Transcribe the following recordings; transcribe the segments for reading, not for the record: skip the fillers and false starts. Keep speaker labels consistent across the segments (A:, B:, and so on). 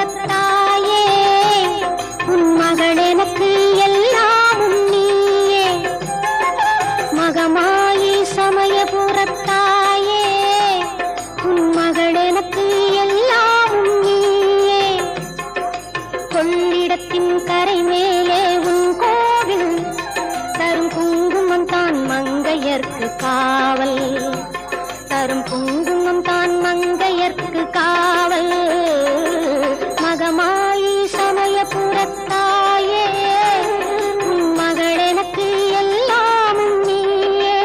A: புறத்தாயே உன் மகள் எனக்கு எல்லாமும் நீயே. மகமாயி சமயபுரத்தாயே உன் மகள் எனக்கு எல்லாமும் நீயே. கொள்ளிடத்தின் கரை மேலே உன் கோவில் தரும் குங்குமம் தான் மங்கையர்க்கு காவல். தரும் குங்குமம் தான் மங்கையர்க்கு காவல். மகமாயி சமயபுரத்தாயே உன் மகள் எனக்கு எல்லாமும் நீயே.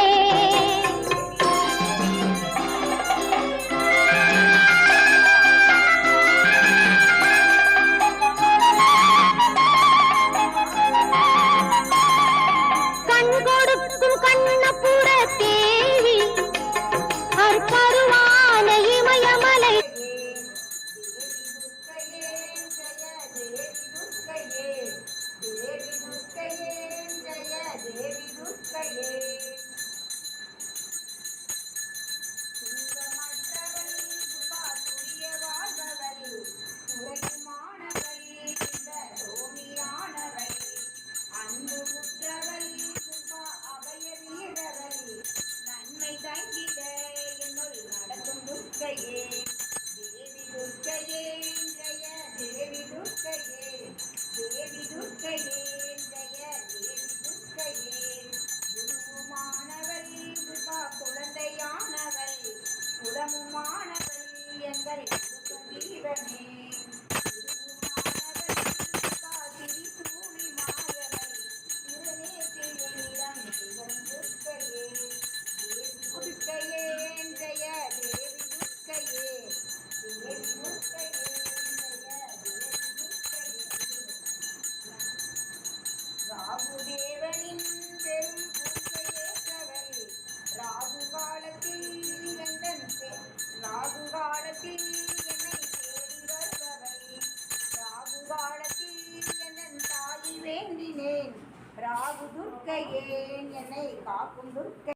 A: கண் கொடுக்கும் கண்ணபுர தேவி அற்பருவான இமயமலை.
B: ராகு துர்க்கையே என்னை காக்கும் துர்க்கை.